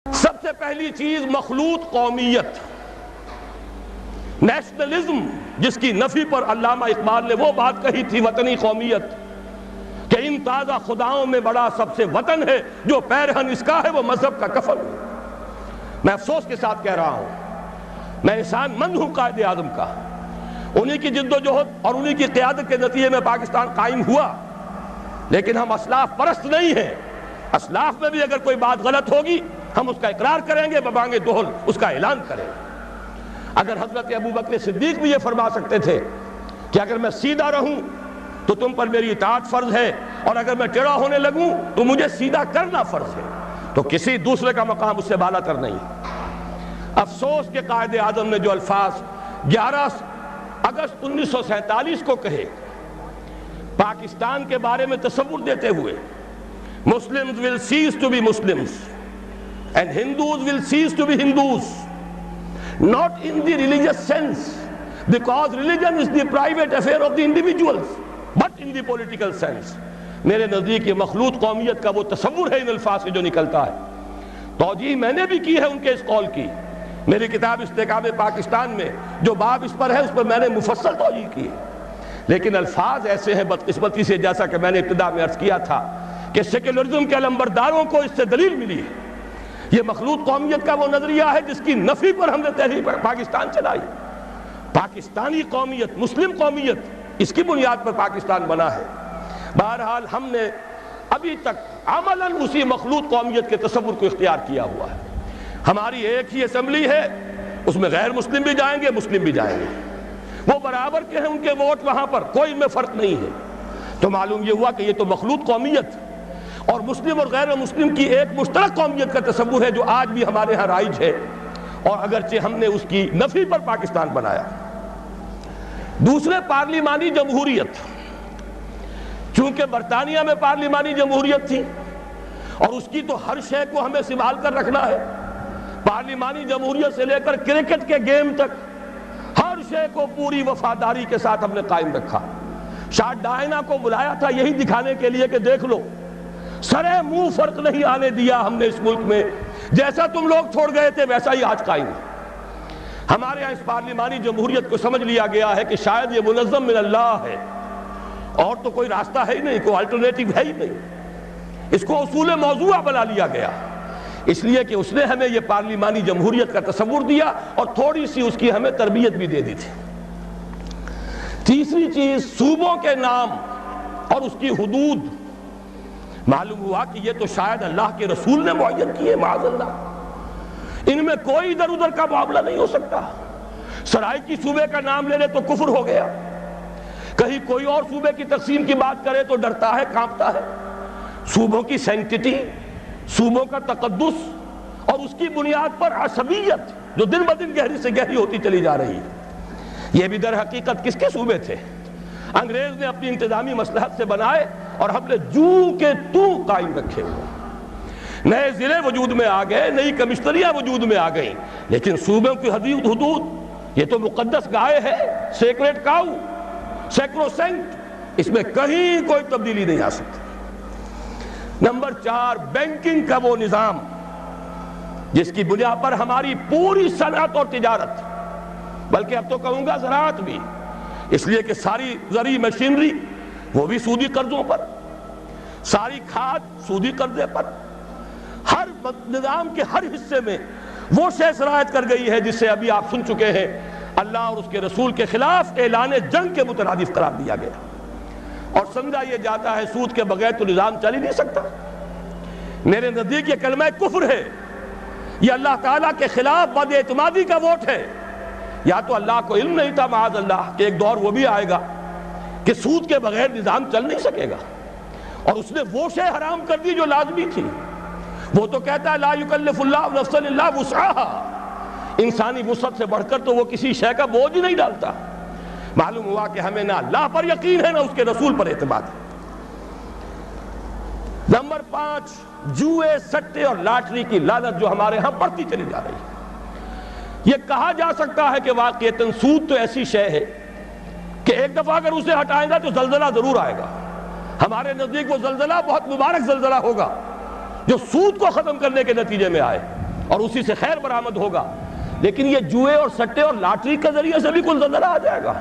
سب سے پہلی چیز مخلوط قومیت، نیشنلزم، جس کی نفی پر علامہ اقبال نے وہ بات کہی تھی، وطنی قومیت، کہ ان تازہ خداؤں میں بڑا سب سے وطن ہے، جو پیرہن اس کا ہے وہ مذہب کا کفن۔ میں افسوس کے ساتھ کہہ رہا ہوں، میں انسان مند ہوں قائد اعظم کا، انہی کی جد و جہد اور انہی کی قیادت کے نتیجے میں پاکستان قائم ہوا، لیکن ہم اسلاف پرست نہیں ہیں۔ اسلاف میں بھی اگر کوئی بات غلط ہوگی ہم اس کا اقرار کریں گے، ببانگ دہل اس کا اعلان کریں گے۔ اگر حضرت ابوبکر صدیق بھی یہ فرما سکتے تھے کہ اگر میں سیدھا رہوں تو تم پر میری اطاعت فرض ہے، اور اگر میں ٹیڑھا ہونے لگوں تو مجھے سیدھا کرنا فرض ہے، تو کسی دوسرے کا مقام اس سے بالا تر نہیں۔ افسوس کہ قائد اعظم نے جو الفاظ 11 اگست 1947 کو کہے پاکستان کے بارے میں تصور دیتے ہوئے، Muslims will cease to be Muslims and Hindus will cease to be Hindus, not in the religious sense, because religion is the private affair of the individuals, but in the political sense۔ میرے نزدیک یہ مخلوط قومیت کا وہ تصور ہے ان الفاظ سے جو نکلتا ہے۔ توجیہ میں نے بھی کی ہے ان کے اس قول کی، میری کتاب استحکام پاکستان میں جو باب اس پر ہے اس پر میں نے مفصل توجیہ کی ہے، لیکن الفاظ ایسے ہیں بدقسمتی سے، جیسا کہ میں نے ابتدا میں عرض کیا تھا کہ سیکولرزم کے علمبرداروں کو اس سے دلیل ملی ہے۔ یہ مخلوط قومیت کا وہ نظریہ ہے جس کی نفی پر ہم نے تحریک پاکستان چلائی۔ پاکستانی قومیت، مسلم قومیت، اس کی بنیاد پر پاکستان بنا ہے۔ بہرحال ہم نے ابھی تک عملاً اسی مخلوط قومیت کے تصور کو اختیار کیا ہوا ہے۔ ہماری ایک ہی اسمبلی ہے، اس میں غیر مسلم بھی جائیں گے، مسلم بھی جائیں گے، وہ برابر کے ہیں، ان کے ووٹ وہاں پر، کوئی ان میں فرق نہیں ہے۔ تو معلوم یہ ہوا کہ یہ تو مخلوط قومیت اور مسلم اور غیر مسلم کی ایک مشترک قومیت کا تصور ہے جو آج بھی ہمارے ہاں رائج ہے، اور اگرچہ ہم نے اس کی نفی پر پاکستان بنایا۔ دوسرے، پارلیمانی جمہوریت، چونکہ برطانیہ میں پارلیمانی جمہوریت تھی اور اس کی تو ہر شے کو ہمیں سنبھال کر رکھنا ہے، پارلیمانی جمہوریت سے لے کر کرکٹ کے گیم تک ہر شے کو پوری وفاداری کے ساتھ ہم نے قائم رکھا۔ شاہ ڈائنا کو بلایا تھا یہی دکھانے کے لیے کہ دیکھ لو، سرے منہ فرق نہیں آنے دیا ہم نے اس ملک میں، جیسا تم لوگ چھوڑ گئے تھے ویسا ہی آج قائم ہے۔ ہمارے ہاں اس پارلیمانی جمہوریت کو سمجھ لیا گیا ہے کہ شاید یہ منظم من اللہ ہے، اور تو کوئی راستہ ہے ہی نہیں، کوئی الٹرنیٹو ہے ہی نہیں، اس کو اصول موضوعہ بنا لیا گیا، اس لیے کہ اس نے ہمیں یہ پارلیمانی جمہوریت کا تصور دیا اور تھوڑی سی اس کی ہمیں تربیت بھی دے دی تھی۔ تیسری چیز، صوبوں کے نام اور اس کی حدود، معلوم ہوا کہ یہ تو شاید اللہ کے رسول نے معین کیے، معاذ اللہ، ان میں کوئی ادھر ادھر کا معاملہ نہیں ہو سکتا۔ سرائیکی صوبے کا نام لے لے تو کفر ہو گیا، کہیں کوئی اور صوبے کی تقسیم کی بات کرے تو ڈرتا ہے، کانپتا ہے۔ صوبوں کی سینکٹیٹی، صوبوں کا تقدس اور اس کی بنیاد پر عصبیت جو دن بدن گہری سے گہری ہوتی چلی جا رہی ہے، یہ بھی در حقیقت کس کے صوبے تھے؟ انگریز نے اپنی انتظامی مصلحت سے بنائے اور ہم نے جو کے تو قائم رکھے ہوئے۔ نئے ضلع وجود میں آ گئے، نئی کمشنریاں وجود میں آ گئیں، لیکن صوبوں کی حدود یہ تو مقدس گائے ہے، سیکریٹ کاؤ، سیکروسینکٹ، اس میں کہیں کوئی تبدیلی نہیں آ سکتی۔ نمبر 4، بینکنگ کا وہ نظام جس کی بنیاد پر ہماری پوری صنعت اور تجارت، بلکہ اب تو کہوں گا زراعت بھی، اس لیے کہ ساری زرعی مشینری وہ بھی سودی قرضوں پر، ساری کھاد سودی قرضے پر، ہر نظام کے ہر حصے میں وہ شے شرائط کر گئی ہے جس سے ابھی آپ سن چکے ہیں اللہ اور اس کے رسول کے خلاف اعلان جنگ کے مترادف قرار دیا گیا، اور سمجھا یہ جاتا ہے سود کے بغیر تو نظام چل ہی نہیں سکتا۔ میرے نزدیک یہ کلمہ کفر ہے، یہ اللہ تعالیٰ کے خلاف بد اعتمادی کا ووٹ ہے۔ یا تو اللہ کو علم نہیں تھا معاذ اللہ کہ ایک دور وہ بھی آئے گا کہ سود کے بغیر نظام چل نہیں سکے گا، اور اس نے وہ شے حرام کر دی جو لازمی تھی۔ وہ تو کہتا ہے لا یکلف اللہ نفسا الا وسعها، انسانی وسعت سے بڑھ کر تو وہ کسی شے کا بوجھ ہی نہیں ڈالتا۔ معلوم ہوا کہ ہمیں نہ اللہ پر یقین ہے نہ اس کے رسول پر اعتماد ہے۔ نمبر 5، جوئے، سٹے اور لاٹری کی لعنت جو ہمارے ہاں بڑھتی چلی جا رہی ہے۔ یہ کہا جا سکتا ہے کہ واقعتاً سود تو ایسی شے ہے کہ ایک دفعہ اگر اسے ہٹائیں گا تو زلزلہ ضرور آئے گا۔ ہمارے نزدیک وہ زلزلہ بہت مبارک زلزلہ ہوگا جو سود کو ختم کرنے کے نتیجے میں آئے۔ اور اسی سے خیر برآمد ہوگا. لیکن یہ جوئے اور سٹے اور لاٹری کے ذریعے سے بھی کل زلزلہ آ جائے گا.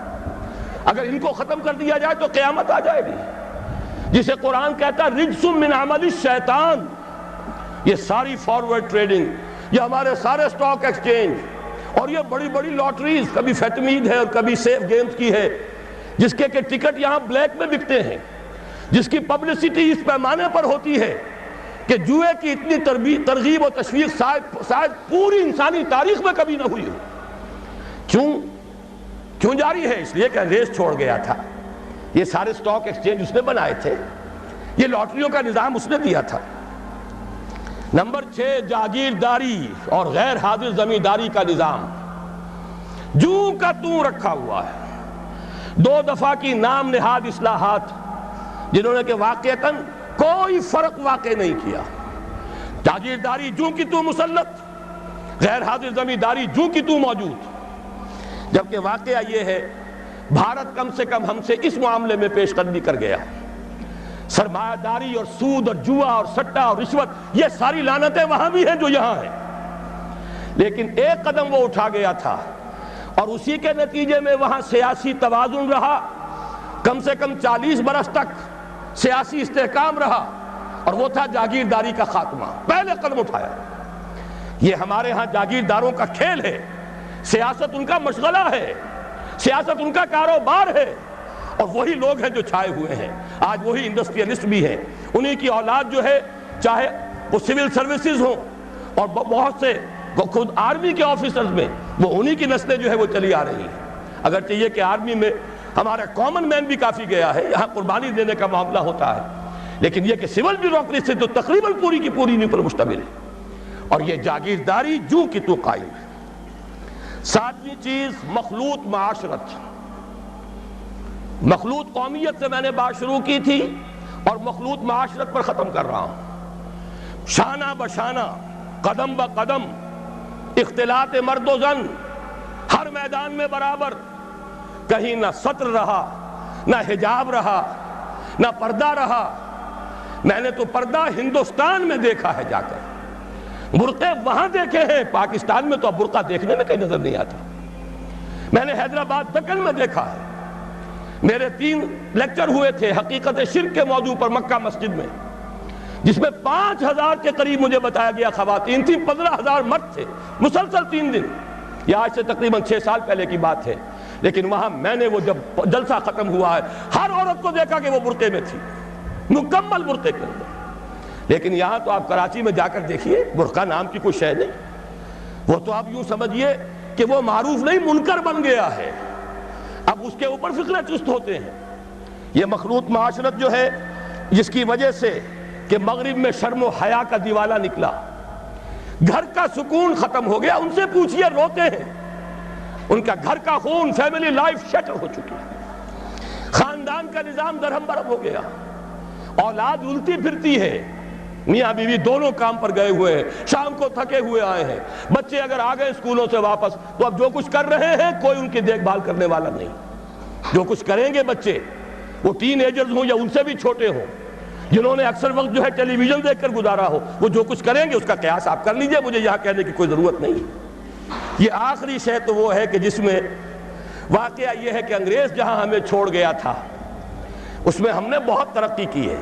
اگر ان کو ختم کر دیا جائے تو قیامت آ جائے گی. جسے قرآن کہتا ہے رجس من عمل الشیطان. یہ ساری فارورڈ ٹریڈنگ، یہ ہمارے سارے سٹاک ایکسچینج اور یہ بڑی بڑی لاٹریز، کبھی فیٹمید ہے اور کبھی سیف گیمز کی ہے، جس کے کہ ٹکٹ یہاں بلیک میں بکتے ہیں، جس کی پبلسٹی اس پیمانے پر ہوتی ہے کہ جوئے کی اتنی ترغیب و تشویق شاید پوری انسانی تاریخ میں کبھی نہ ہوئی ہو. کیوں جاری ہے؟ اس لیے کہ انگریز چھوڑ گیا تھا. یہ سارے سٹاک ایکسچینج اس نے بنائے تھے، یہ لاٹریوں کا نظام اس نے دیا تھا. نمبر 6 جاگیرداری اور غیر حاضر زمینداری کا نظام جوں کا توں رکھا ہوا ہے. 2 دفعہ کی نام نہاد اصلاحات جنہوں نے کہ واقعتاً کوئی فرق واقع نہیں کیا. جاگیرداری جوں کی توں مسلط، غیر حاضر زمینداری جوں کی توں موجود. جبکہ واقعہ یہ ہے بھارت کم سے کم ہم سے اس معاملے میں پیش قدمی کر گیا. سرمایہ داری اور سود اور جوا اور سٹا اور رشوت، یہ ساری لعنتیں وہاں بھی ہیں جو یہاں ہیں. لیکن ایک قدم وہ اٹھا گیا تھا اور اسی کے نتیجے میں وہاں سیاسی توازن رہا، کم سے کم 40 برس تک سیاسی استحکام رہا، اور وہ تھا جاگیرداری کا خاتمہ. پہلے قدم اٹھایا. یہ ہمارے ہاں جاگیرداروں کا کھیل ہے، سیاست ان کا مشغلہ ہے، سیاست ان کا کاروبار ہے، اور وہی لوگ ہیں جو چھائے ہوئے ہیں. آج وہی انڈسٹریلسٹ بھی ہیں، انہی کی اولاد جو ہے، چاہے وہ سول سروسز ہوں اور بہت سے خود آرمی کے آفیسرز میں، وہ انہی کی نسلیں جو ہے وہ چلی آ رہی ہیں. اگرچہ یہ کہ آرمی میں ہمارا کامن مین بھی کافی گیا ہے، یہاں قربانی دینے کا معاملہ ہوتا ہے، لیکن یہ کہ سول بیوروکریسی تو تقریباً پوری کی پوری انہی پر مشتمل ہے. اور یہ جاگیرداری جوں کی تو قائم ہے. 7ویں چیز مخلوط معاشرت. مخلوط قومیت سے میں نے بات شروع کی تھی اور مخلوط معاشرت پر ختم کر رہا ہوں. شانہ بشانہ، قدم بقدم اختلاط مرد و زن، ہر میدان میں برابر. کہیں نہ سطر رہا، نہ حجاب رہا، نہ پردہ رہا. میں نے تو پردہ ہندوستان میں دیکھا ہے جا کر، برقعے وہاں دیکھے ہیں. پاکستان میں تو اب برقع دیکھنے میں کہیں نظر نہیں آتا. میں نے حیدرآباد دکن میں دیکھا ہے. میرے 3 لیکچر ہوئے تھے حقیقت شرک کے موضوع پر مکہ مسجد میں، جس میں 5000 کے قریب مجھے بتایا گیا خواتین تھیں، 15000 مرد تھے. مسلسل 3 دن. یہ آج سے تقریباً 6 سال پہلے کی بات ہے. لیکن وہاں میں نے وہ جب جلسہ ختم ہوا ہے، ہر عورت کو دیکھا کہ وہ برقعے میں تھی، مکمل برقعے کے اندر. لیکن یہاں تو آپ کراچی میں جا کر دیکھیے، برقع نام کی کوئی شے نہیں. وہ تو آپ یوں سمجھیے کہ وہ معروف نہیں، منکر بن گیا ہے. اب اس کے اوپر فکرے چست ہوتے ہیں. یہ مخلوط معاشرت جو ہے، جس کی وجہ سے کہ مغرب میں شرم و حیا کا دیوالہ نکلا، گھر کا سکون ختم ہو گیا. ان سے پوچھئے روتے ہیں، ان کا گھر کا خون، فیملی لائف شٹر ہو چکی ہے. خاندان کا نظام درہم برہم ہو گیا. اولاد الٹی پھرتی ہے، میاں بیوی دونوں کام پر گئے ہوئے ہیں، شام کو تھکے ہوئے آئے ہیں. بچے اگر آ گئے اسکولوں سے واپس تو اب جو کچھ کر رہے ہیں کوئی ان کی دیکھ بھال کرنے والا نہیں. جو کچھ کریں گے بچے، وہ ٹین ایجرز ہوں یا ان سے بھی چھوٹے ہوں، جنہوں نے اکثر وقت جو ہے ٹیلی ویژن دیکھ کر گزارا ہو، وہ جو کچھ کریں گے اس کا قیاس آپ کر لیجئے. مجھے یہاں کہنے کی کوئی ضرورت نہیں. یہ آخری شے تو وہ ہے کہ جس میں واقعہ یہ ہے کہ انگریز جہاں ہمیں چھوڑ گیا تھا، اس میں ہم نے بہت ترقی کی ہے.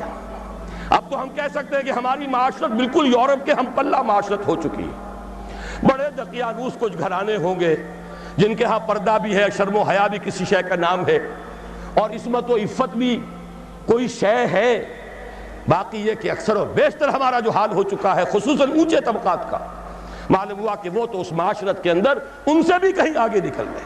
اب تو ہم کہہ سکتے ہیں کہ ہماری معاشرت بالکل یورپ کے ہم پلہ معاشرت ہو چکی ہے. بڑے دقیانوس کچھ گھرانے ہوں گے جن کے ہاں پردہ بھی ہے، شرم و حیا بھی کسی شے کا نام ہے، اور عصمت و عفت بھی کوئی شے ہے. باقی یہ کہ اکثر و بیشتر ہمارا جو حال ہو چکا ہے، خصوصاً اونچے طبقات کا، معلوم ہوا کہ وہ تو اس معاشرت کے اندر ان سے بھی کہیں آگے نکل گئے.